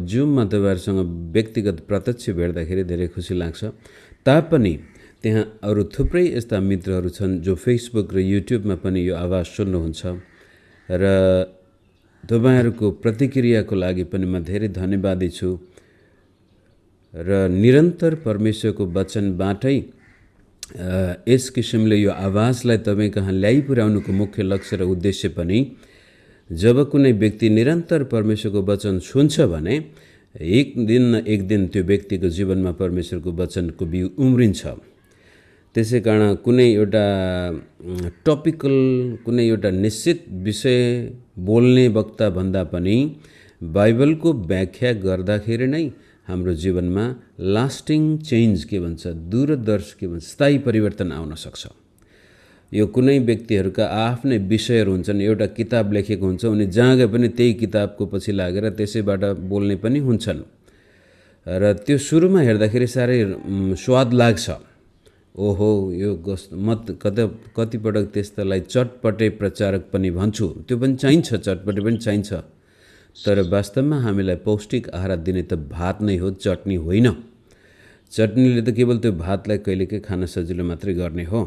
जुममा तपाईँहरूसँग व्यक्तिगत प्रत्यक्ष भेट्दाखेरि धेरै खुसी लाग्छ। तापनि त्यहाँ अरू थुप्रै यस्ता मित्रहरू छन् जो फेसबुक र युट्युबमा पनि यो आवाज सुन्नुहुन्छ र तपाईँहरूको प्रतिक्रियाको लागि पनि म धेरै धन्यवादी छु र निरन्तर परमेश्वरको वचनबाटै यस किसिमले यो आवाजलाई तपाईँ कहाँ ल्याइपुर्याउनुको मुख्य लक्ष्य र उद्देश्य पनि जब कुनै व्यक्ति निरन्तर परमेश्वरको वचन सुन्छ भने एक दिन न एक दिन त्यो व्यक्तिको जीवनमा परमेश्वरको वचनको बिउ उम्रिन्छ। त्यसै कारण कुनै एउटा टपिकल कुनै एउटा निश्चित विषय बोल्ने वक्ता भन्दा पनि बाइबलको व्याख्या गर्दाखेरि नै हाम्रो जीवनमा लास्टिङ चेन्ज के भन्छ, दूरदर्शी के भन्छ, स्थायी परिवर्तन आउन सक्छ। यो कुनै व्यक्तिहरूका आफ्नै विषयहरू हुन्छन्, एउटा किताब लेखेको हुन्छ, उनी जहाँ गए पनि त्यही किताबको पछि लागेर त्यसैबाट बोल्ने पनि हुन्छन् र त्यो सुरुमा हेर्दाखेरि साह्रै स्वाद लाग्छ। ओहो यो कतिपटक त्यस्तालाई चटपटे प्रचारक पनि भन्छु, त्यो पनि चाहिन्छ, चटपटे पनि चाहिन्छ, तर वास्तवमा हामीलाई पौष्टिक आहार दिने त भात नै हो, चटनी होइन। चटनीले त केवल त्यो भातलाई कहिलेकाहीँ खान सजिलो मात्रै गर्ने हो।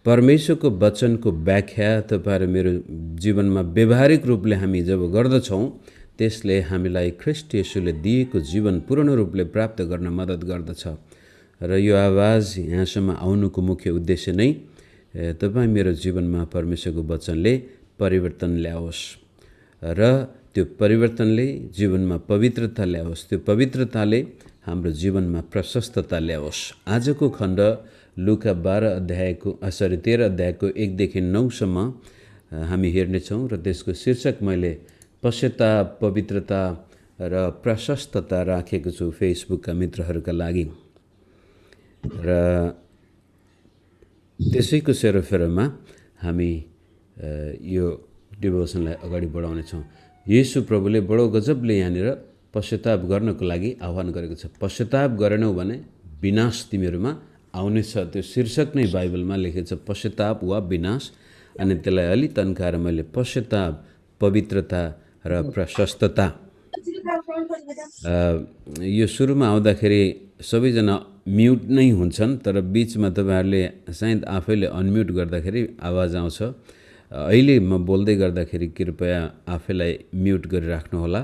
परमेश्वरको वचनको व्याख्या तपाईहरु मेरो जीवनमा व्यावहारिक रूपले हामी जब गर्दछौँ त्यसले हामीलाई ख्रीष्ट येशूले दिएको जीवन पूर्ण रूपले प्राप्त गर्न मद्दत गर्दछ र यो आवाज यहाँसम्म आउनुको मुख्य उद्देश्य नै तपाईँ मेरो जीवनमा परमेश्वरको वचनले परिवर्तन ल्याओस् र त्यो परिवर्तनले जीवनमा पवित्रता ल्याओस्, त्यो पवित्रताले हाम्रो जीवनमा प्रशस्तता ल्याओस्। आजको खण्ड लुका 13 अध्यायको 1 देखि 9 सम्म हामी हेर्नेछौँ र त्यसको शीर्षक मैले पश्चाताप, पवित्रता र प्रशस्तता राखेको छु फेसबुकका मित्रहरूका लागि र त्यसैको सेरोफेरोमा हामी यो डिभोसनलाई अगाडि बढाउनेछौँ। येशू प्रभुले बडो गजबले यहाँनिर पश्चाताप गर्नको लागि आह्वान गरेको छ। पश्चाताप गरेनौ भने विनाश तिमीहरूमा आउनेछ। त्यो शीर्षक नै बाइबलमा लेखेको छ, पश्चाताप वा विनाश। अनि त्यसलाई अलि तन्काएर मैले पश्चाताप, पवित्रता र प्रशस्तता। यो सुरुमा आउँदाखेरि सबैजना म्युट नै हुन्छन्, तर बिचमा तपाईहरुले सायद आफैले अनम्युट गर्दाखेरि आवाज आउँछ। अहिले म बोल्दै गर्दाखेरि कृपया आफैलाई म्युट गरिराख्नु होला।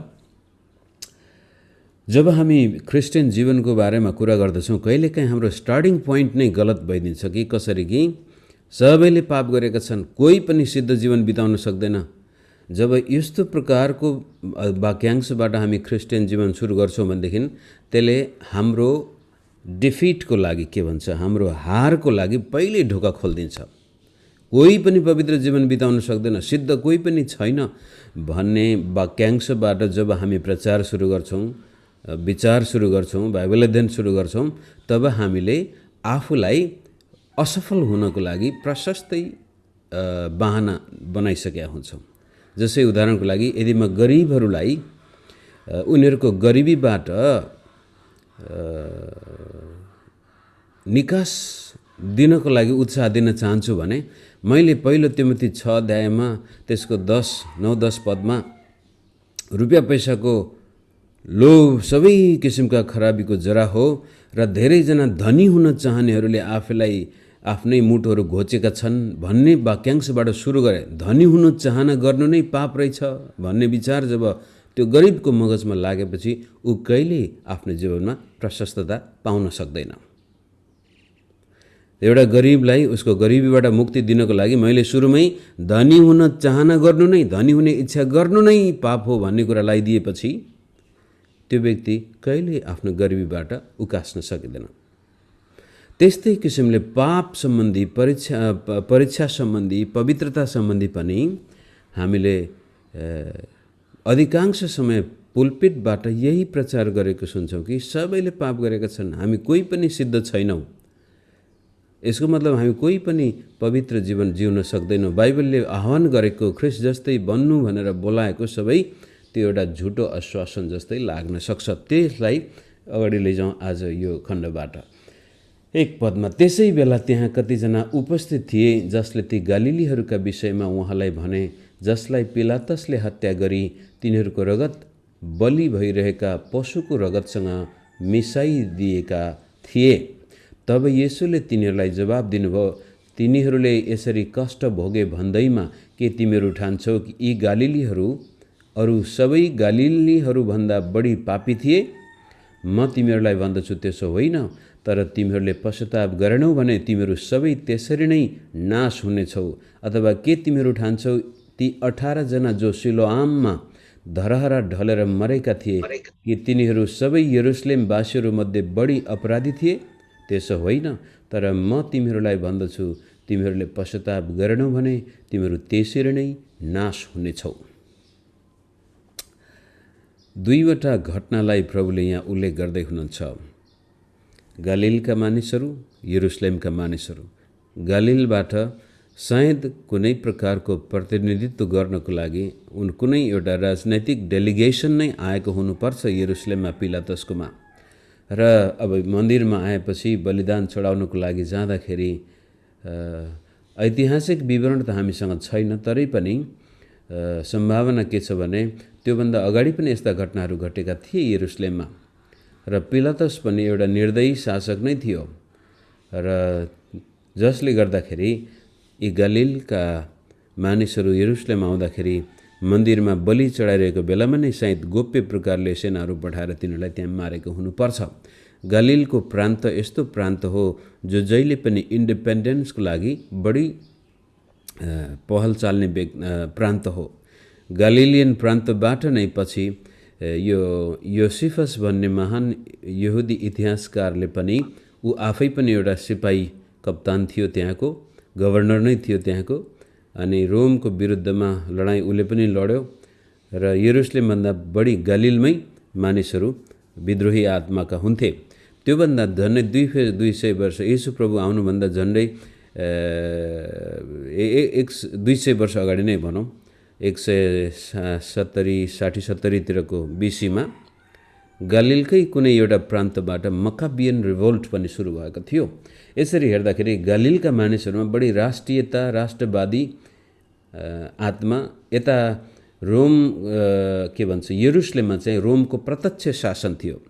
जब हामी क्रिस्चियन जीवनको बारेमा कुरा गर्दछौँ कहिलेकाहीँ हाम्रो स्टार्टिङ पोइन्ट नै गलत भइदिन्छ कि कसरी कि सबैले पाप गरेका छन्, कोही पनि सिद्ध जीवन बिताउन सक्दैन। जब यस्तो प्रकारको वाक्यांशबाट हामी क्रिस्चियन जीवन सुरु गर्छौँ भनेदेखि त्यसले हाम्रो डिफिटको लागि के भन्छ, हाम्रो हारको लागि पहिले ढोका खोलिदिन्छ। कोही पनि पवित्र जीवन बिताउन सक्दैन, सिद्ध कोही पनि छैन भन्ने वाक्यांशबाट जब हामी प्रचार सुरु गर्छौँ, विचार सुरु गर्छौँ, बाइबल अध्ययन सुरु गर्छौँ, तब हामीले आफूलाई असफल हुनको लागि प्रशस्तै बहाना बनाइसकेका हुन्छौँ। जसै उदाहरणको लागि यदि म गरिबहरूलाई उनीहरूको गरिबीबाट निकास दिनको लागि उत्साह दिन चाहन्छु भने मैले पहिलो तिमोथी 6 अध्यायमा त्यसको 9-10 पदमा रुपियाँ पैसाको लोभ सबै किसिमका खराबीको जरा हो र धेरैजना धनी हुन चाहनेहरूले आफूलाई आफ्नै मुटुहरू घोचेका छन् भन्ने वाक्यांशबाट सुरु गरे। धनी हुन चाहना गर्नु नै पाप रहेछ भन्ने विचार जब त्यो गरिबको मगजमा लागेपछि ऊ कहिले आफ्नो जीवनमा प्रशस्तता पाउन सक्दैन। एउटा गरिबलाई उसको गरिबीबाट मुक्ति दिनको लागि मैले सुरुमै धनी हुन चाहना गर्नु नै, धनी हुने इच्छा गर्नु नै पाप हो भन्ने कुरा लगाइदिएपछि त्यो व्यक्ति कहिले आफ्नो गरिबीबाट उकास्न सकिँदैन। त्यस्तै किसिमले पाप सम्बन्धी, परीक्षा सम्बन्धी, पवित्रता सम्बन्धी पनि हामीले अधिकांश समय पुलपिटबाट यही प्रचार गरेको सुन्छौँ कि सबैले पाप गरेका छन्, हामी कोही पनि सिद्ध छैनौँ। यसको मतलब हामी कोही पनि पवित्र जीवन जिउन सक्दैनौँ। बाइबलले आह्वान गरेको ख्रीष्ट जस्तै बन्नु भनेर बोलाएको सबै त्यो एउटा झुटो आश्वासन जस्तै लाग्न सक्छ। त्यसलाई अगाडि लैजाउँ आज यो खण्डबाट। 1 पदमा, त्यसै बेला त्यहाँ कतिजना उपस्थित थिए जसले ती गालिलीहरूका विषयमा उहाँलाई भने, जसलाई पिलातसले हत्या गरी तिनीहरूको रगत बलि भइरहेका पशुको रगतसँग मिसाइदिएका थिए। तब येशूले तिनीहरूलाई जवाब दिनुभयो, तिनीहरूले यसरी कष्ट भोगे भन्दैमा के तिमीहरू ठान्छौ कि यी गालिलीहरू अरू सबै गालिलीहरूभन्दा बढी पापी थिए? म तिमीहरूलाई भन्दछु त्यसो होइन, तर तिमीहरूले पश्चाताप गरेनौ भने तिमीहरू सबै त्यसरी नै नाश हुनेछौ। अथवा के तिमीहरू ठान्छौ ती 18 जना जो सिलोआममा धरहरा ढलेर मरेका थिए कि तिनीहरू सबै यरुशलेमवासीहरूमध्ये बढी अपराधी थिए? त्यसो होइन, तर म तिमीहरूलाई भन्दछु तिमीहरूले पश्चाताप गरेनौ भने तिमीहरू त्यसरी नै नाश हुनेछौ। दुईवटा घटनालाई प्रभुले यहाँ उल्लेख गर्दै हुनुहुन्छ। गालिलका मानिसहरू, यरुशलेमका मानिसहरू। गालिलबाट सायद कुनै प्रकारको प्रतिनिधित्व गर्नको लागि कुनै एउटा राजनैतिक डेलिगेसन नै आएको हुनुपर्छ यरुशलेममा पिलातसकोमा। र अब मन्दिरमा आएपछि बलिदान चढाउनको लागि जाँदाखेरि ऐतिहासिक विवरण त हामीसँग छैन, तरै पनि सम्भावना के छ भने त्योभन्दा अगाडि पनि यस्ता घटनाहरू घटेका थिए यरुशलेममा। र पिलातस पनि एउटा निर्दयी शासक नै थियो, र जसले गर्दाखेरि यी गालिलका मानिसहरू यरुशलेम आउँदाखेरि मन्दिरमा बलि चढाइरहेको बेलामा नै सायद गोप्य प्रकारले सेनाहरू पठाएर तिनीहरूलाई त्यहाँ मारेको हुनुपर्छ। गालिलको प्रान्त यस्तो प्रान्त हो जो जहिले पनि इन्डिपेन्डेन्सको लागि बढी पहल चाल्ने प्रान्त हो। गालिलियन प्रान्तबाट नै पछि यो योसिफस भन्ने महान यहुदी इतिहासकारले पनि, ऊ आफै पनि एउटा सिपाही कप्तान थियो, त्यहाँको गभर्नर नै थियो त्यहाँको, अनि रोमको विरुद्धमा लडाइँ उसले पनि लड्यो। र यरुशलेमभन्दा बढी गालिलमै मानिसहरू विद्रोही आत्माका हुन्थे। त्योभन्दा झन्डै 200 वर्ष, येशू प्रभु आउनुभन्दा झन्डै 200 वर्ष अगाडि नै भनौँ, 160-70तिरको BC-मा गालिलकै कुनै एउटा प्रान्तबाट मक्काबियन रिभोल्ट पनि सुरु भएको थियो। यसरी हेर्दाखेरि गालिलका मानिसहरूमा बढी राष्ट्रियता, राष्ट्रवादी आत्मा, यता रोम के भन्छ यरुशलेममा चाहिँ रोमको प्रत्यक्ष शासन थियो।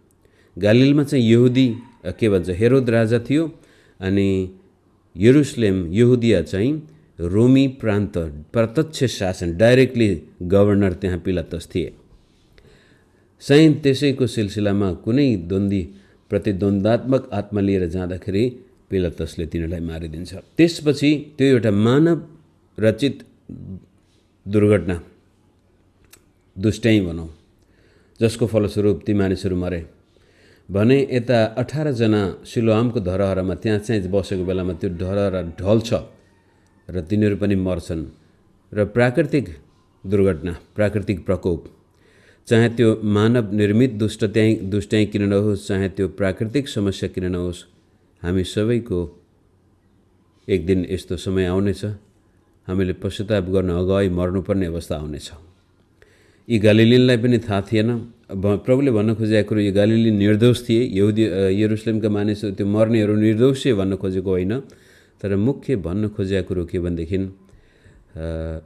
गालिलमा चाहिँ यहुदी के भन्छ हेरोद राजा थियो, अनि यरुशलेम यहुदिया चाहिँ रोमी प्रान्त, प्रत्यक्ष शासन, डाइरेक्टली गभर्नर त्यहाँ पिलातस थिए। सायद त्यसैको सिलसिलामा कुनै प्रतिद्वन्दात्मक आत्मा लिएर जाँदाखेरि पिलातसले तिनीहरूलाई मारिदिन्छ। त्यसपछि त्यो एउटा मानव रचित दुर्घटना, दुष्टाइ भनौँ, जसको फलस्वरूप ती मानिसहरू मरे भने यता 18 जना सिलोआमको धरहरामा त्यहाँ चाहिँ बसेको बेलामा त्यो धरहरा ढल्छ र तिनीहरू पनि मर्छन्। र प्राकृतिक दुर्घटना, प्राकृतिक प्रकोप, चाहे त्यो मानव निर्मित दुष्टाइ किन नहोस्, चाहे त्यो प्राकृतिक समस्या किन नहोस्, हामी सबैको एक दिन यस्तो समय आउनेछ हामीले पश्चाताप गर्न अगावै मर्नुपर्ने अवस्था आउनेछ। यी गालिलिनलाई पनि थाहा थिएन। प्रभुले भन्न खोजेको कुरो, यो गालिली निर्दोष थिए, यरुशलेमका मानिसहरू त्यो मर्नेहरू निर्दोष थिए भन्न खोजेको होइन, तर मुख्य भन्न खोजेको कुरो के भनेदेखि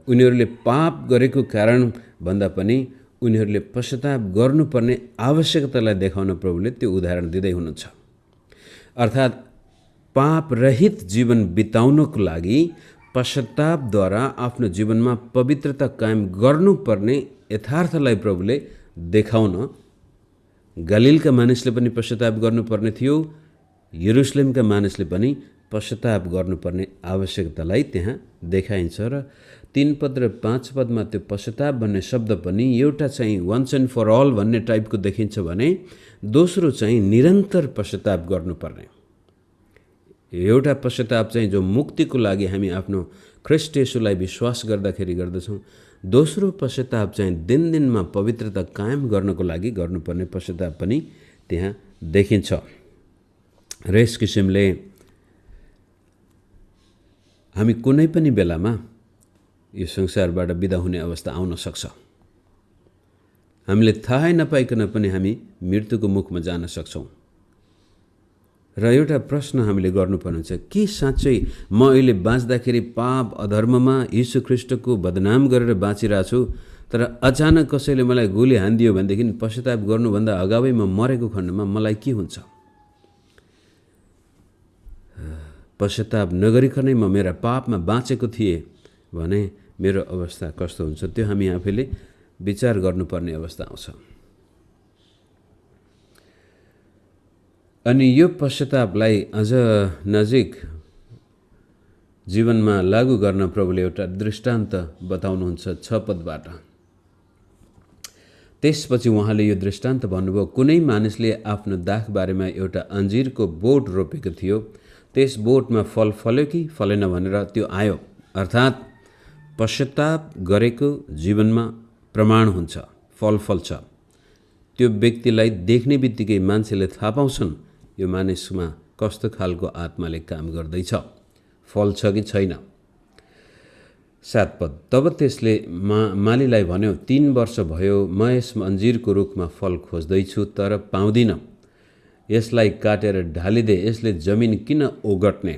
उनीहरूले पाप गरेको कारण भन्दा पनि उनीहरूले पश्चाताप गर्नुपर्ने आवश्यकतालाई देखाउन प्रभुले त्यो उदाहरण दिँदै हुनुहुन्छ। अर्थात् पाप रहित जीवन बिताउनको लागि पश्चातापद्वारा आफ्नो जीवनमा पवित्रता कायम गर्नुपर्ने यथार्थलाई प्रभुले देखाउन गालिलका मानिसले पनि पश्चाताप गर्नुपर्ने थियो, यरुशलेमका मानिसले पनि पश्चाताप गर्नुपर्ने आवश्यकतालाई त्यहाँ देखाइन्छ। र 3 पद र 5 पदमा त्यो पश्चाताप भन्ने शब्द पनि एउटा चाहिँ वन्स एन्ड फर अल भन्ने टाइपको देखिन्छ भने दोस्रो चाहिँ निरन्तर पश्चाताप गर्नुपर्ने। एउटा पश्चाताप चाहिँ जो मुक्तिको लागि हामी आफ्नो ख्रीष्ट येशूलाई विश्वास गर्दाखेरि गर्दछौँ, दोस्रो पश्चाताप चाहिँ दिनदिनमा पवित्रता कायम गर्नको लागि गर्नुपर्ने पश्चाताप पनि त्यहाँ देखिन्छ। र यस किसिमले हामी कुनै पनि बेलामा यो संसारबाट बिदा हुने अवस्था आउन सक्छ। हामीले थाहै नपाइकन पनि हामी मृत्युको मुखमा जान सक्छौँ। र एउटा प्रश्न हामीले गर्नुपर्ने छ, के साँच्चै म अहिले बाँच्दाखेरि पाप अधर्ममा यीशु ख्रीष्टको बदनाम गरेर बाँचिरहेको छु, तर अचानक कसैले मलाई गोली हानिदियो भनेदेखि पश्चाताप गर्नुभन्दा अगावै म मरेको खण्डमा मलाई के हुन्छ? पश्चाताप नगरिकनै म मेरा पापमा बाँचेको थिएँ भने मेरो अवस्था कस्तो हुन्छ? त्यो हामी आफैले विचार गर्नुपर्ने अवस्था आउँछ। अनि यो पश्चातापलाई अझ नजिक जीवनमा लागू गर्न प्रभुले एउटा दृष्टान्त बताउनुहुन्छ 6 पदबाट। त्यसपछि उहाँले यो दृष्टान्त भन्नुभयो, कुनै मानिसले आफ्नो दाखबारीमा एउटा अन्जिरको बोट रोपेको थियो। त्यस बोटमा फल फल्यो कि फलेन भनेर त्यो आयो। अर्थात् पश्चाताप गरेको जीवनमा प्रमाण हुन्छ, फल फल्छ। त्यो व्यक्तिलाई देख्ने बित्तिकै मान्छेले थाहा पाउँछन् यो मानिसमा कस्तो खालको आत्माले काम गर्दैछ, फल छ कि छैन। 7 पद, तब त्यसले मालीलाई भन्यो, 3 वर्ष भयो म यस अन्जिरको रुखमा फल खोज्दैछु तर पाउँदिन। यसलाई काटेर ढालिदे, यसले जमिन किन ओगट्ने?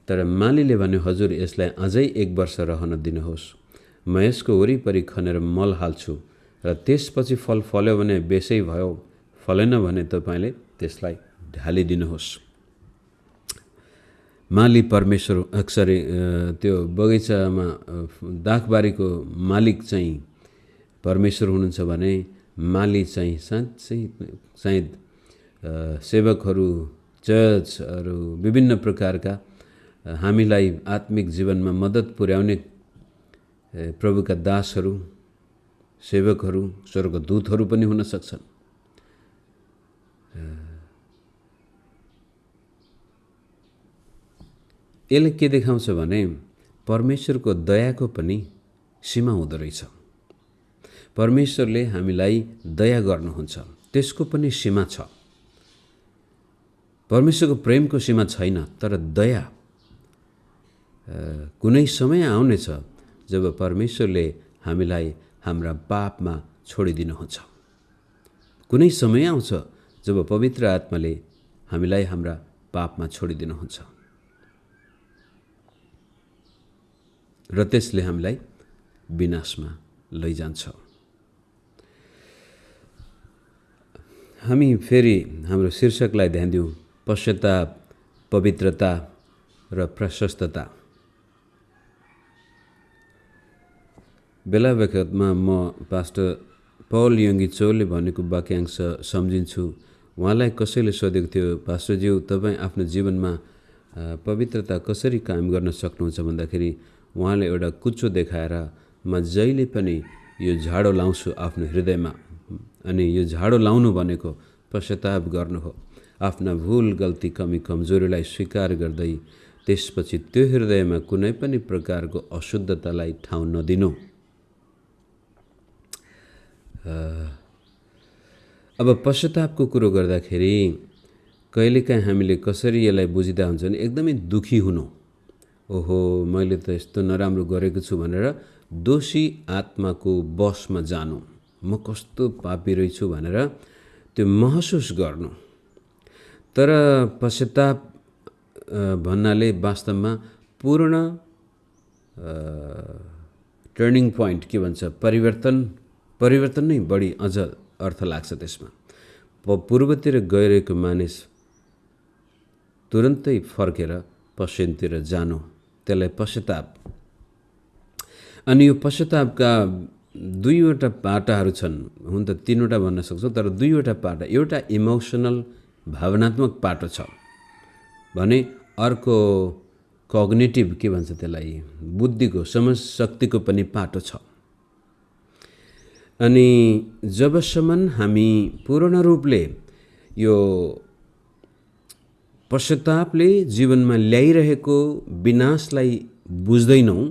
तर मालीले भन्यो, हजुर यसलाई अझै 1 वर्ष रहन दिनुहोस्। म यसको वरिपरि खनेर मल हाल्छु र त्यसपछि फल फल्यो भने बेसै भयो, फलेन भने तपाईँले त्यसलाई ढालिदिनुहोस्। माली परमेश्वर अक्सरै त्यो बगैँचामा दाखबारीको मालिक चाहिँ परमेश्वर हुनुहुन्छ भने माली चाहिँ सायद सेवकहरू, चर्चहरू, विभिन्न प्रकारका हामीलाई आत्मिक जीवनमा मद्दत पुर्याउने प्रभुका दासहरू, सेवकहरू, स्वर्गदूतहरू पनि हुन सक्छन्। यसले के देखाउँछ भने परमेश्वरको दयाको पनि सीमा हुँदो रहेछ। परमेश्वरले हामीलाई दया गर्नुहुन्छ, त्यसको पनि सीमा छ। परमेश्वरको प्रेमको सीमा छैन, तर दया कुनै समय आउनेछ जब परमेश्वरले हामीलाई हाम्रा पापमा छोडिदिनुहुन्छ। कुनै समय आउँछ जब पवित्र आत्माले हामीलाई हाम्रा पापमा छोडिदिनुहुन्छ र त्यसले हामीलाई विनाशमा लैजान्छ। हामी फेरि हाम्रो शीर्षकलाई ध्यान दिउँ, पश्चाताप, पवित्रता र प्रशस्तता। बेला बखतमा म पास्टर पौल यङ्गी चौले भनेको वाक्यांश सम्झिन्छु। उहाँलाई कसैले सोधेको थियो, पास्टरज्यू तपाईँ आफ्नो जीवनमा पवित्रता कसरी कायम गर्न सक्नुहुन्छ भन्दाखेरि उहाँले एउटा कुचो देखाएर म जहिले पनि यो झाडो लाउँछु आफ्नो हृदयमा। अनि यो झाडो लाउनु भनेको पश्चाताप गर्नु हो, आफ्ना भुल गल्ती कमी कमजोरीलाई स्वीकार गर्दै त्यसपछि त्यो हृदयमा कुनै पनि प्रकारको अशुद्धतालाई ठाउँ नदिनु। अब पश्चातापको कुरो गर्दाखेरि कहिलेकाहीँ हामीले कसरी यसलाई बुझिँदा हुन्छ भने एकदमै दुखी हुनु, ओहो मैले त यस्तो नराम्रो गरेको छु भनेर दोषी आत्माको बसमा जानु, म कस्तो पापी रहेछु भनेर त्यो महसुस गर्नु। तर पश्चाताप भन्नाले वास्तवमा पूर्ण टर्निङ पोइन्ट के भन्छ, परिवर्तन नै बढी अझ अर्थ लाग्छ त्यसमा। पूर्वतिर गइरहेको मानिस तुरन्तै फर्केर पश्चिमतिर जानु, त्यसलाई पश्चाताप। अनि यो पश्चातापका 2वटा पाटाहरू छन्, हुन त 3वटा भन्न सक्छौँ, तर 2वटा पाटा। एउटा इमोसनल भावनात्मक पाटो छ भने अर्को कग्निटिभ के भन्छ त्यसलाई, बुद्धिको समझशक्तिको पनि पाटो छ। अनि जबसम्म हामी पूर्ण रूपले यो पश्चातापले जीवनमा ल्याइरहेको विनाशलाई बुझ्दैनौँ,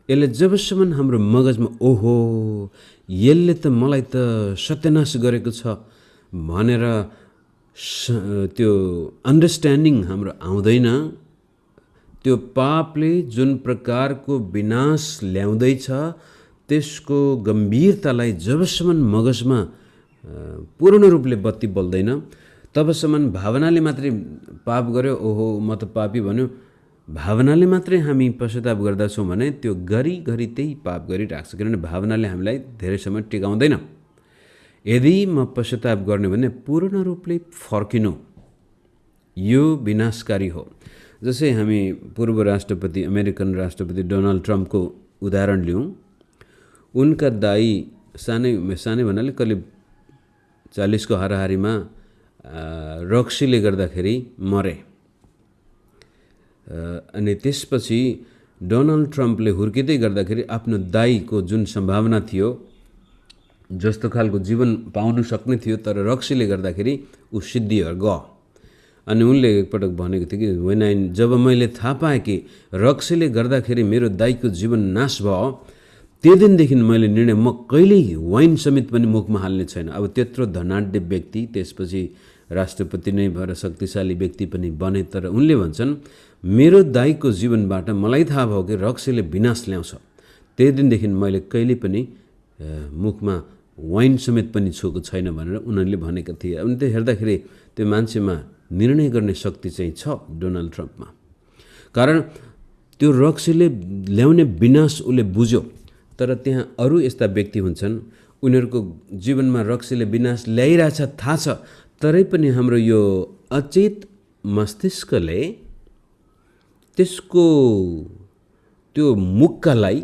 यसले जबसम्म हाम्रो मगजमा ओहो यसले त मलाई त सत्यानाश गरेको छ भनेर त्यो अन्डरस्ट्यान्डिङ हाम्रो आउँदैन, त्यो पापले जुन प्रकारको विनाश ल्याउँदैछ त्यसको गम्भीरतालाई जबसम्म मगजमा पूर्ण रूपले बत्ती बल्दैन तबसम्म भावनाले मात्रै पाप गर्यो, ओहो म त पापी भन्यो भावनाले मात्रै हामी पश्चाताप गर्दछौँ भने त्यो घरिघरि त्यही पाप गरिरहेको छ, किनभने भावनाले हामीलाई धेरै समय टिकाउँदैन। यदि म पश्चाताप गर्ने भने पूर्ण रूपले फर्किनु, यो विनाशकारी हो। जसै हामी पूर्व राष्ट्रपति अमेरिकन राष्ट्रपति डोनाल्ड ट्रम्पको उदाहरण लिउँ। उनका दाइ सानै भन्नाले करिब 40 को हाराहारीमा रक्सीले गर्दाखेरि मरे। अनि त्यसपछि डोनाल्ड ट्रम्पले हुर्किँदै गर्दाखेरि आफ्नो दाइको जुन सम्भावना थियो, जस्तो खालको जीवन पाउनु सक्ने थियो, तर रक्सीले गर्दाखेरि ऊ सिद्धिएर गयो। अनि उनले एकपटक भनेको थियो कि जब मैले थाहा पाएँ कि रक्सीले गर्दाखेरि मेरो दाइको जीवन नाश भयो, त्यो दिनदेखि मैले निर्णय म कहिल्यै वाइन समेत पनि मुखमा हाल्ने छैन। अब त्यत्रो धनाढ्य व्यक्ति, त्यसपछि राष्ट्रपति नै भएर शक्तिशाली व्यक्ति पनि बने, तर उनले भन्छन् मेरो दाइको जीवनबाट मलाई थाहा भयो कि रक्सीले विनाश ल्याउँछ, त्यही दिनदेखि मैले कहिल्यै पनि मुखमा वाइन समेत पनि छुएको छैन भनेर उनीहरूले भनेका थिए। अनि त्यो हेर्दाखेरि त्यो मान्छेमा निर्णय गर्ने शक्ति चाहिँ छ डोनाल्ड ट्रम्पमा, कारण त्यो रक्सीले ल्याउने विनाश उसले बुझ्यो। तर त्यहाँ अरू यस्ता व्यक्ति हुन्छन्, उनीहरूको जीवनमा रक्सीले विनाश ल्याइरहेछ थाहा छ, तरै पनि हाम्रो यो अचेत मस्तिष्कले त्यसको त्यो मुक्कालाई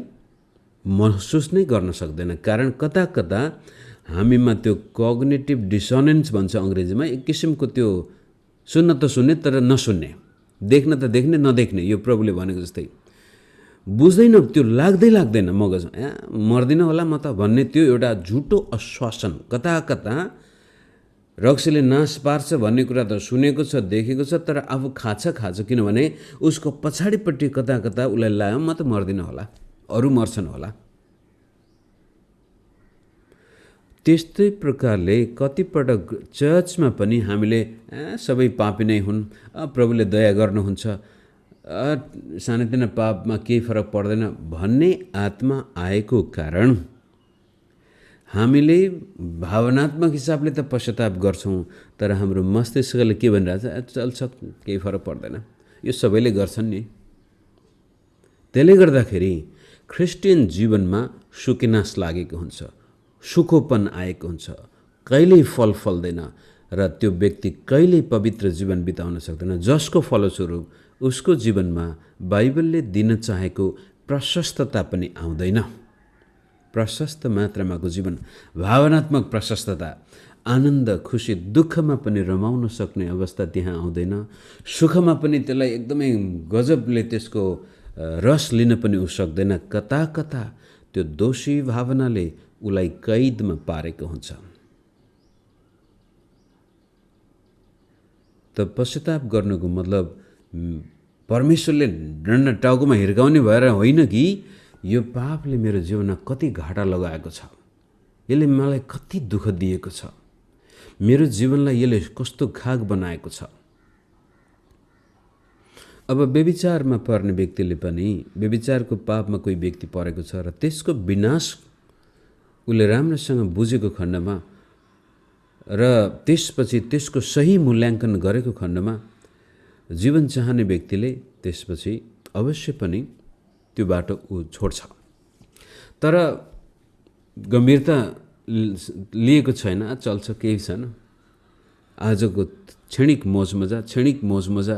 महसुस नै गर्न सक्दैन। कारण कता कता हामीमा त्यो कग्निटिभ डिसोनेन्स भन्छ अङ्ग्रेजीमा, एक किसिमको त्यो सुन्न त सुन्ने तर नसुन्ने, देख्न त देख्ने नदेख्ने, यो प्रभुले भनेको जस्तै बुझ्दैन, त्यो लाग्दैन मगजमा, मर्दिन होला म त भन्ने त्यो एउटा झुटो आश्वासन। कता कता रक्सीले नाश पार्छ भन्ने कुरा त सुनेको छ, देखेको छ, तर आफू खाछ किनभने उसको पछाडिपट्टि कता कता उसलाई लाग्यो म त मर्दिन होला, अरू मर्छन् होला। त्यस्तै प्रकारले कतिपटक चर्चमा पनि हामीले सबै पापी नै हुन्, प्रभुले दया गर्नुहुन्छ, सानोतिनो पापमा केही फरक पर्दैन भन्ने आत्मा आएको कारण हामीले भावनात्मक हिसाबले त पश्चाताप गर्छौँ, तर हाम्रो मस्तिष्कले के भनिरहेछ, चल्छ केही फरक पर्दैन, यो सबैले गर्छन् नि। त्यसले गर्दाखेरि ख्रिस्टियन जीवनमा सुकिनास लागेको हुन्छ, सुखोपन आएको हुन्छ, कहिल्यै फल फल्दैन र त्यो व्यक्ति कहिल्यै पवित्र जीवन बिताउन सक्दैन, जसको फलस्वरूप उसको जीवनमा बाइबलले दिन चाहेको प्रशस्तता पनि आउँदैन। प्रशस्त मात्रामाको जीवन, भावनात्मक प्रशस्तता, आनन्द, खुसी, दुःखमा पनि रमाउन सक्ने अवस्था त्यहाँ आउँदैन। सुखमा पनि त्यसलाई एकदमै गजबले त्यसको रस लिन पनि उ सक्दैन। कता कता त्यो दोषी भावनाले उसलाई कैदमा पारेको हुन्छ। त पश्चाताप गर्नुको मतलब परमेश्वरले डन्डा टाउकोमा हिर्काउने भएर होइन कि यो पापले मेरो जीवनमा कति घाटा लगाएको छ, यसले मलाई कति दुःख दिएको छ, मेरो जीवनलाई यसले कस्तो खाग बनाएको छ। अब व्यभिचारमा पर्ने व्यक्तिले पनि, व्यभिचारको पापमा कोही व्यक्ति परेको छ र त्यसको विनाश उसले राम्रोसँग बुझेको खण्डमा र त्यसपछि त्यसको सही मूल्याङ्कन गरेको खण्डमा जीवन चाहने व्यक्तिले त्यसपछि अवश्य पनि त्यो बाटो ऊ छोड्छ। तर गम्भीरता लिएको छैन, चल्छ, केही छैन, आजको क्षणिक मोजमजा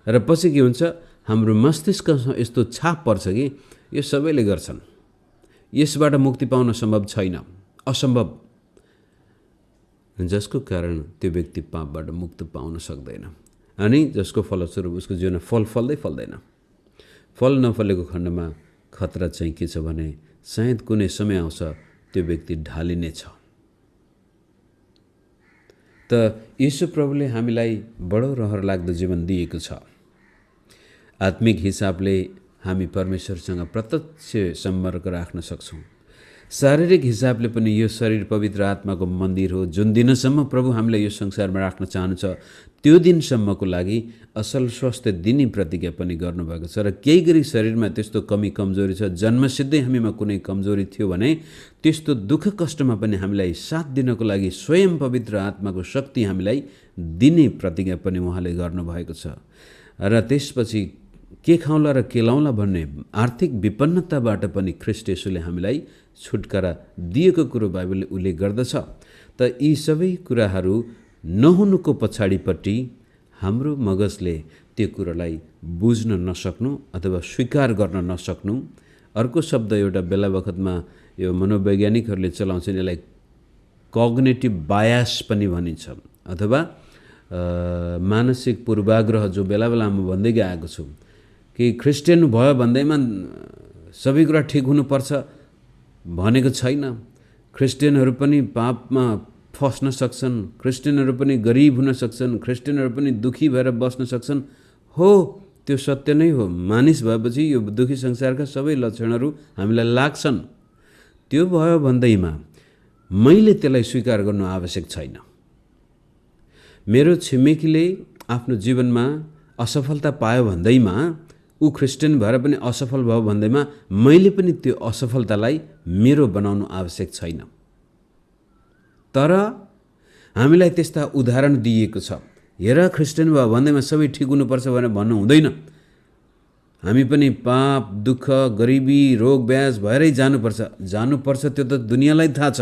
र पछि के हुन्छ, हाम्रो मस्तिष्कमा यस्तो छाप पर्छ कि यो सबैले गर्छन्, यसबाट मुक्ति पाउन सम्भव छैन, असम्भव, जसको कारण त्यो व्यक्ति पापबाट मुक्त पाउन सक्दैन। अनि जसको फलस्वरूप उसको जीवनमा फल फल्दैन। फल नफलेको खण्डमा खतरा चाहिँ के छ भने सायद कुनै समय आउँछ त्यो व्यक्ति ढालिनेछ। त यीशु प्रभुले हामीलाई बडो रहर लाग्दो जीवन दिएको छ। आत्मिक हिसाबले हामी परमेश्वरसँग प्रत्यक्ष सम्पर्क राख्न सक्छौँ। शारीरिक हिसाबले पनि यो शरीर पवित्र आत्माको मन्दिर हो। जुन दिनसम्म प्रभु हामीलाई यो संसारमा राख्न चाहनुहुन्छ त्यो दिनसम्मको लागि असल स्वास्थ्य दिने प्रतिज्ञा पनि गर्नुभएको छ। र केही गरी शरीरमा त्यस्तो कमी कमजोरी छ, जन्मसिद्धै हामीमा कुनै कमजोरी थियो भने त्यस्तो दुःख कष्टमा पनि हामीलाई साथ दिनको लागि स्वयं पवित्र आत्माको शक्ति हामीलाई दिने प्रतिज्ञा पनि उहाँले गर्नुभएको छ। र त्यसपछि के खाउँला र के लाउँला भन्ने आर्थिक विपन्नताबाट पनि ख्रीष्ट येशूले हामीलाई छुटकारा दिएको कुरो बाइबलले उल्लेख गर्दछ। त यी सबै कुराहरू नहुनुको पछाडिपट्टि हाम्रो मगजले त्यो कुरालाई बुझ्न नसक्नु अथवा स्वीकार गर्न नसक्नु, अर्को शब्द एउटा बेला बखतमा यो मनोवैज्ञानिकहरूले चलाउँछन्, यसलाई कग्नेटिभ बायास पनि भनिन्छ अथवा मानसिक पूर्वाग्रह, जो बेला बेला म भन्दै गएको छु कि क्रिस्चियन भयो भन्दैमा सबै कुरा ठिक हुनुपर्छ भनेको छैन। क्रिस्चियनहरू पनि पापमा फस्न सक्छन्, क्रिस्चियनहरू पनि गरिब हुन सक्छन्, क्रिस्चियनहरू पनि दुखी भएर बस्न सक्छन्। हो, त्यो सत्य नै हो। मानिस भएपछि यो दुखी संसारका सबै लक्षणहरू हामीलाई लाग्छन्। त्यो भयो भन्दैमा मैले त्यसलाई स्वीकार गर्नु आवश्यक छैन। मेरो छिमेकीले आफ्नो जीवनमा असफलता पायो भन्दैमा, ऊ क्रिस्चियन भएर पनि असफल भयो भन्दैमा मैले पनि त्यो असफलतालाई मेरो बनाउनु आवश्यक छैन। तर हामीलाई त्यस्ता उदाहरण दिइएको छ। हेर, क्रिस्चियन भयो भन्दैमा सबै ठिक हुनुपर्छ भनेर भन्नु हुँदैन। हामी पनि पाप, दुःख, गरिबी, रोग ब्याज भएरै जानुपर्छ, त्यो त दुनियाँलाई थाहा छ।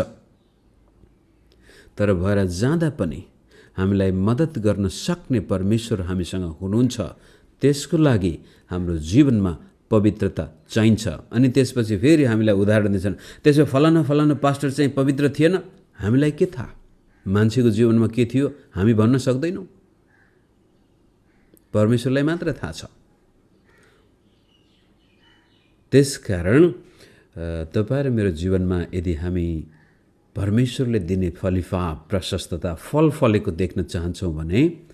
तर भएर जाँदा पनि हामीलाई मद्दत गर्न सक्ने परमेश्वर हामीसँग हुनुहुन्छ। त्यसको लागि हाम्रो जीवनमा पवित्रता चाहिन्छ। अनि त्यसपछि फेरि हामीलाई उदाहरण दिन्छन्, त्यसो फलाना फलाना पास्टर चाहिँ पवित्र थिएन। हामीलाई के थाहा मान्छेको जीवनमा के थियो? हामी भन्न सक्दैनौँ, परमेश्वरलाई मात्र थाहा छ। त्यसकारण तपाईँ र मेरो जीवनमा यदि हामी परमेश्वरले दिने फलिफाप, प्रशस्तता, फल फलेको देख्न चाहन्छौँ भने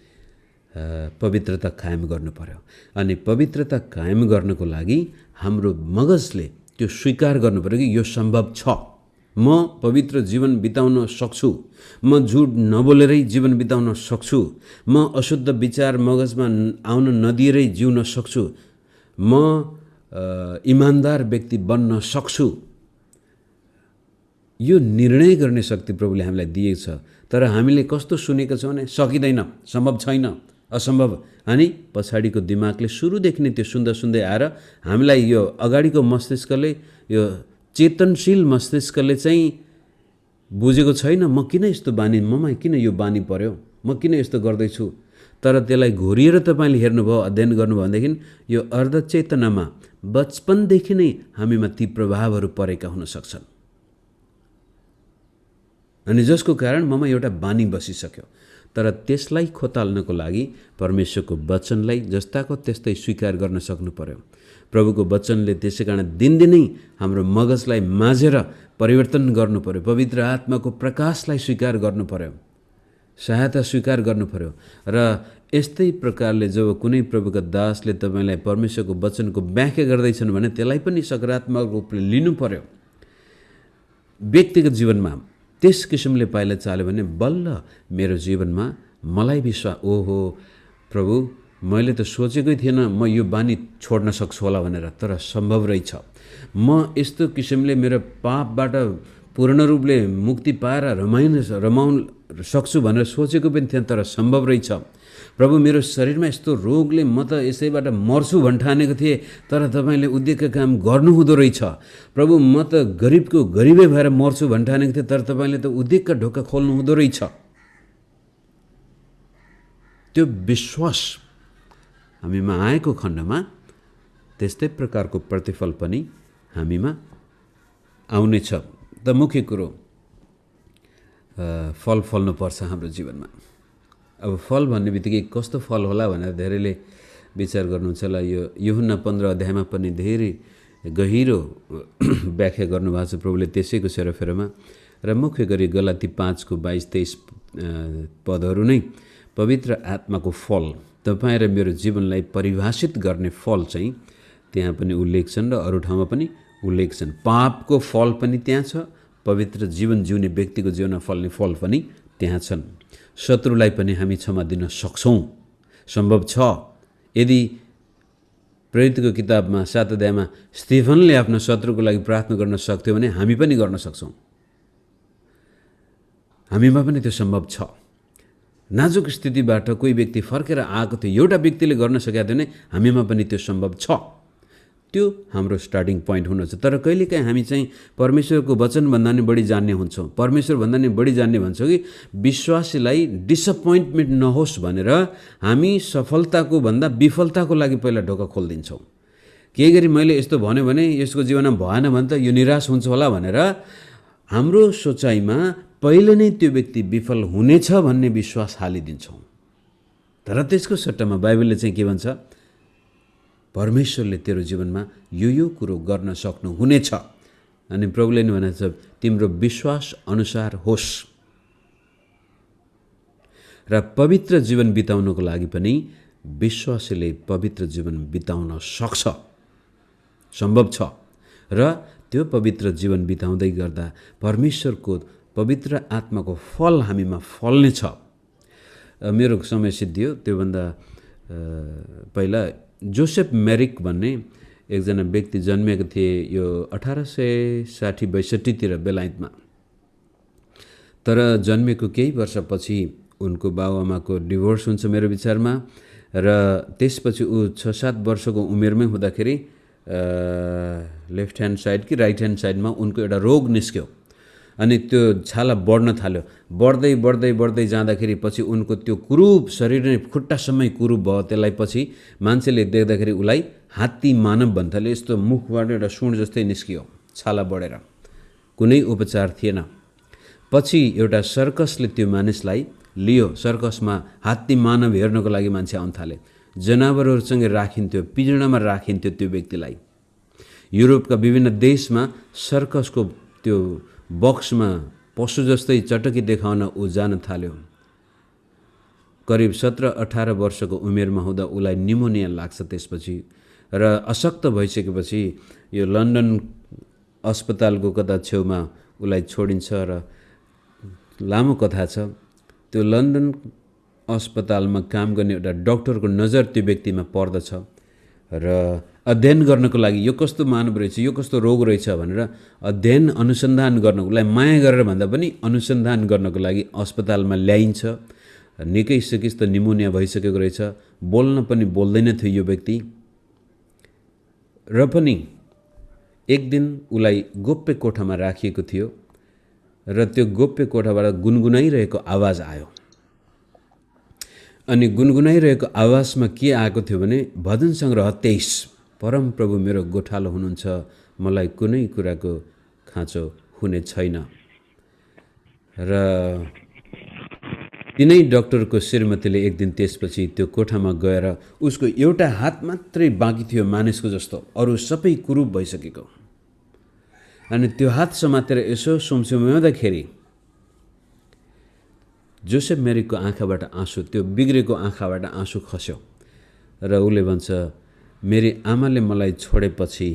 पवित्रता कायम गर्नु पर्यो। अनि पवित्रता कायम गर्नको लागि हाम्रो मगजले त्यो स्वीकार गर्नु पर्यो कि यो सम्भव छ। म पवित्र जीवन बिताउन सक्छु, म झुट नबोलेरै जीवन बिताउन सक्छु, म अशुद्ध विचार मगजमा आउन नदिएरै जिउन सक्छु, म इमान्दार व्यक्ति बन्न सक्छु। यो निर्णय गर्ने शक्ति प्रभुले हामीलाई दिएको छ। तर हामीले कस्तो सुनेको छौँ भने सकिँदैन, सम्भव छैन, असम्भव। अनि पछाडिको दिमागले सुरुदेखि नै त्यो सुन्दै आएर हामीलाई यो अगाडिको मस्तिष्कले, यो चेतनशील मस्तिष्कले चाहिँ बुझेको छैन म किन यस्तो बानी, ममा किन यो बानी पर्यो, म किन यस्तो गर्दैछु। तर त्यसलाई घोरिएर तपाईँले हेर्नुभयो, अध्ययन गर्नुभयो भनेदेखि यो अर्धचेतनामा बचपनदेखि नै हामीमा ती प्रभावहरू परेका हुन सक्छन्। अनि जसको कारण ममा एउटा बानी बसिसक्यो। तर त्यसलाई खोताल्नको लागि परमेश्वरको वचनलाई जस्ताको त्यस्तै स्वीकार गर्न सक्नु पर्यो। प्रभुको वचनले त्यसै कारण दिनदिनै हाम्रो मगजलाई माझेर परिवर्तन गर्नु पर्यो। पवित्र आत्माको प्रकाशलाई स्वीकार गर्नु पर्यो, सहायता स्वीकार गर्नु पर्यो। र यस्तै प्रकारले जब कुनै प्रभुका दासले तपाईँलाई परमेश्वरको वचनको व्याख्या गर्दैछन् भने त्यसलाई पनि सकारात्मक रूपले लिनु पर्यो। व्यक्तिगत जीवनमा त्यस किसिमले पाइला चाल्यो भने बल्ल मेरो जीवनमा मलाई विश्वास, ओहो प्रभु मैले त सोचेकै थिएन म यो बानी छोड्न सक्छु होला भनेर, तर सम्भव रहेछ। म यस्तो किसिमले मेरो पापबाट पूर्ण रूपले मुक्ति पाएर रमाउन सक्छु भनेर सोचेको पनि थिएन, तर सम्भव रहेछ। प्रभु मेरो शरीरमा यस्तो रोगले म त यसैबाट मर्छु भन्ठानेको थिएँ, तर तपाईँले उद्योगका काम गर्नुहुँदो रहेछ। प्रभु म त गरिबको गरिबै भएर मर्छु भन्ठानेको थिएँ, तर तपाईँले त उद्योगका ढोका खोल्नु हुँदो रहेछ। त्यो विश्वास हामीमा आएको खण्डमा त्यस्तै प्रकारको प्रतिफल पनि हामीमा आउनेछ। त मुख्य कुरो फल फल्नुपर्छ हाम्रो जीवनमा। अब फल भन्ने बित्तिकै कस्तो फल होला भनेर धेरैले विचार गर्नुहुन्छ होला। यो यूहन्ना 15 अध्यायमा पनि धेरै गहिरो व्याख्या गर्नुभएको छ प्रभुले त्यसैको सेरोफेरोमा। र मुख्य गरी गलाती 5:22-23 पदहरू नै पवित्र आत्माको फल, तपाईँ र मेरो जीवनलाई परिभाषित गर्ने फल चाहिँ त्यहाँ पनि उल्लेख छन् र अरू ठाउँमा पनि उल्लेख छन्। पापको फल पनि त्यहाँ छ, पवित्र जीवन जिउने व्यक्तिको जीवनमा फल्ने फल पनि त्यहाँ छन्। शत्रुलाई पनि हामी क्षमा दिन सक्छौँ, सम्भव छ। यदि प्रेरितको किताबमा 7 अध्यायमा स्तिफनले आफ्नो शत्रुको लागि प्रार्थना गर्न सक्थ्यो भने हामी पनि गर्न सक्छौँ, हामीमा पनि त्यो सम्भव छ। नाजुक स्थितिबाट कोही व्यक्ति फर्केर आएको थियो, एउटा व्यक्तिले गर्न सकेको थियो भने हामीमा पनि त्यो सम्भव छ। त्यो हाम्रो स्टार्टिङ पोइन्ट हुनुहुन्छ। तर कहिलेकाहीँ हामी चाहिँ परमेश्वरको वचनभन्दा नि बढी जान्ने हुन्छौँ, परमेश्वरभन्दा नि बढी जान्ने भन्छौँ कि विश्वासीलाई डिसअपोइन्टमेन्ट नहोस् भनेर हामी सफलताको भन्दा विफलताको लागि पहिला ढोका खोलिदिन्छौँ। केही गरी मैले यस्तो भन्यो भने यसको जीवनमा भएन भने त यो निराश हुन्छ होला भनेर हाम्रो सोचाइमा पहिले नै त्यो व्यक्ति विफल हुनेछ भन्ने विश्वास हालिदिन्छौँ। तर त्यसको सट्टामा बाइबलले चाहिँ के भन्छ? परमेश्वरले तेरो जीवनमा यो कुरो गर्न सक्नुहुनेछ। अनि प्रभुले नि भनेको छ तिम्रो विश्वास अनुसार होस्। र पवित्र जीवन बिताउनको लागि पनि विश्वासीले पवित्र जीवन बिताउन सक्छ, सम्भव छ। र त्यो पवित्र जीवन बिताउँदै गर्दा परमेश्वरको पवित्र आत्माको फल हामीमा फल्नेछ। मेरो समय सिद्धियो त्योभन्दा पहिला जोसेफ मेरिक भन्ने एकजना व्यक्ति जन्मेको थिए यो 1860-62 बेलायतमा। तर जन्मेको केही वर्षपछि उनको बाबुआमाको डिभोर्स हुन्छ मेरो विचारमा, र त्यसपछि ऊ 6-7 वर्षको उमेरमै हुँदाखेरि लेफ्ट ह्यान्ड साइड कि राइट ह्यान्ड साइडमा उनको एउटा रोग निस्क्यो। अनि त्यो छाला बढ्न थाल्यो। बढ्दै बढ्दै बढ्दै जाँदाखेरि पछि उनको त्यो कुरूप शरीर नै खुट्टासम्मै कुरूप भयो। त्यसलाई पछि मान्छेले देख्दाखेरि उसलाई हात्ती मानव भन्थ्यो। यस्तो मुखबाट एउटा सुँड जस्तै निस्कियो छाला बढेर, कुनै उपचार थिएन। पछि एउटा सर्कसले त्यो मानिसलाई लियो। सर्कसमा हात्ती मानव हेर्नको लागि मान्छे आउन थाले। जनावरहरूसँग राखिन्थ्यो, पिँजडामा राखिन्थ्यो त्यो व्यक्तिलाई। युरोपका विभिन्न देशमा सर्कसको त्यो बक्समा पशु जस्तै चटकी देखाउन ऊ जान थाल्यो। करिब 17-18 वर्षको उमेरमा हुँदा उसलाई निमोनिया लाग्छ त्यसपछि, र अशक्त भइसकेपछि यो लन्डन अस्पतालको कता छेउमा उसलाई छोडिन्छ। र लामो कथा छ। त्यो लन्डन अस्पतालमा काम गर्ने एउटा डाक्टरको नजर त्यो व्यक्तिमा पर्दछ र अध्ययन गर्नको लागि यो कस्तो मानव रहेछ, यो कस्तो रोग रहेछ भनेर अध्ययन अनुसन्धान गर्न, उसलाई माया गरेर भन्दा पनि अनुसन्धान गर्नको लागि अस्पतालमा ल्याइन्छ। निकै सिकिस्त निमोनिया भइसकेको रहेछ, बोल्न पनि बोल्दैन थियो यो व्यक्ति। र पनि एक दिन उसलाई गोप्य कोठामा राखिएको थियो र त्यो गोप्य कोठाबाट गुनगुनाइरहेको आवाज आयो। अनि गुनगुनाइरहेको आवाजमा के आएको थियो भने भजन सङ्ग्रह 23, परम प्रभु मेरो गोठालो हुनुहुन्छ, मलाई कुनै कुराको खाँचो हुने छैन। र तिनै डाक्टरको श्रीमतीले एक दिन त्यसपछि त्यो कोठामा गएर उसको एउटा हात मात्रै बाँकी थियो मानिसको जस्तो, अरू सबै कुरूप भइसकेको। अनि त्यो हात समातेर यसो सुमसुमाउँदाखेरि जोसेफ मेरिकको आँखाबाट आँसु, त्यो बिग्रेको आँखाबाट आँसु खस्यो। र उसले भन्छ मेरी आमाले मलाई छोडेपछि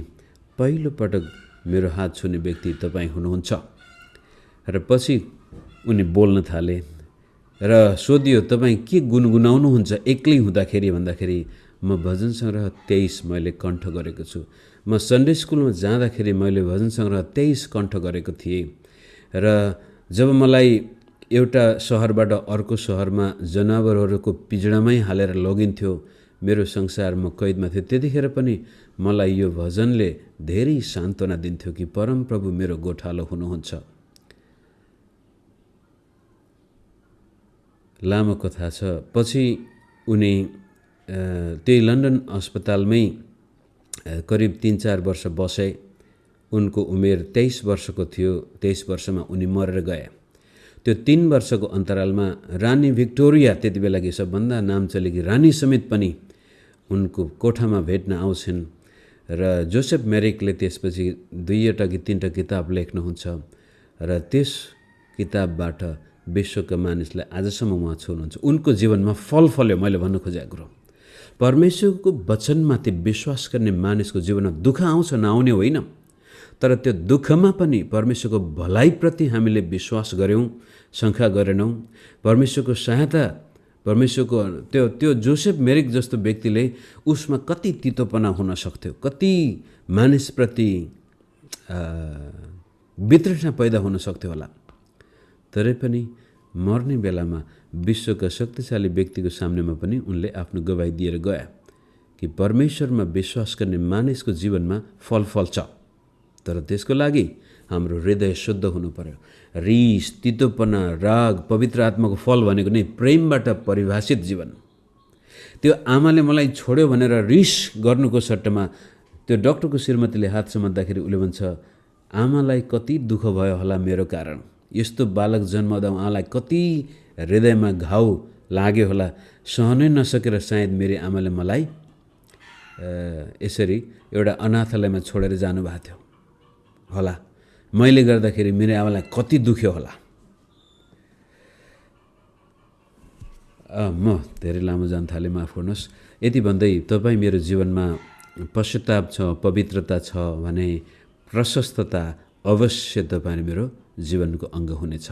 पहिलोपटक मेरो हात छुने व्यक्ति तपाईँ हुनुहुन्छ। र पछि उनी बोल्न थाले र सोधियो तपाईँ के गुनगुनाउनुहुन्छ एक्लै हुँदाखेरि भन्दाखेरि म भजन सङ्ग्रह 23 मैले कण्ठ गरेको छु। म सन्डे स्कुलमा जाँदाखेरि मैले भजन सङ्ग्रह 23 कण्ठ गरेको थिएँ। र जब मलाई एउटा सहरबाट अर्को सहरमा जनावरहरूको पिँजडामै हालेर लगिन्थ्यो, मेरो संसारमा कैदमा थियो, त्यतिखेर पनि मलाई यो भजनले धेरै सान्त्वना दिन्थ्यो कि परमप्रभु मेरो गोठालो हुनुहुन्छ। लामो कथा छ। पछि उनी त्यही लन्डन अस्पतालमै करिब 3-4 वर्ष बसे। उनको उमेर 23 वर्षको थियो। 23 वर्षमा उनी मरेर गए। त्यो 3 वर्षको अन्तरालमा रानी भिक्टोरिया, त्यति बेलाकी सबभन्दा नाम चलेकी रानी समेत पनि उनको कोठामा भेट्न आउँछन्। र जोसेफ मेरिकले त्यसपछि 2 कि 3 किताब लेख्नुहुन्छ र त्यस किताबबाट विश्वका मानिसलाई आजसम्म उहाँ छुनुहुन्छ। उनको जीवनमा फल फल्यो। मैले भन्न खोजेको कुरो परमेश्वरको वचनमाथि विश्वास गर्ने मानिसको जीवनमा दुःख आउँछ, नआउने होइन। तर त्यो दुःखमा पनि परमेश्वरको भलाइप्रति हामीले विश्वास गऱ्यौँ, शङ्का गरेनौँ। परमेश्वरको सहायता, परमेश्वरको त्यो जोसेफ मेरिक जस्तो व्यक्तिले उसमा कति तितोपना हुन सक्थ्यो, कति मानिसप्रति वितृष्णा पैदा हुन सक्थ्यो होला। तरै पनि मर्ने बेलामा विश्वका शक्तिशाली व्यक्तिको सामनेमा पनि उनले आफ्नो गवाही दिएर गए कि परमेश्वरमा विश्वास गर्ने मानिसको जीवनमा फल फल्छ, तर त्यसको लागि हाम्रो हृदय शुद्ध हुनु पर्यो। रिस, तितोपना, राग, पवित्र आत्माको फल भनेको नै प्रेमबाट परिभाषित जीवन। त्यो आमाले मलाई छोड्यो भनेर रिस गर्नुको सट्टामा त्यो डाक्टरको श्रीमतीले हात समात्दाखेरि उसले भन्छ, आमालाई कति दुःख भयो होला मेरो कारण, यस्तो बालक जन्मदा उहाँलाई कति हृदयमा घाउ लाग्यो होला, सहनै नसकेर सायद मेरी आमाले मलाई यसरी एउटा अनाथालयमा छोडेर जानुभएको थियो होला, मैले गर्दाखेरि मेरो आमालाई कति दुख्यो होला। म धेरै लामो जान थालेँ, माफ गर्नुहोस्। यति भन्दै तपाईँ मेरो जीवनमा पश्चाताप छ, पवित्रता छ भने प्रशस्तता अवश्य तपाईँ मेरो जीवनको अङ्ग हुनेछ।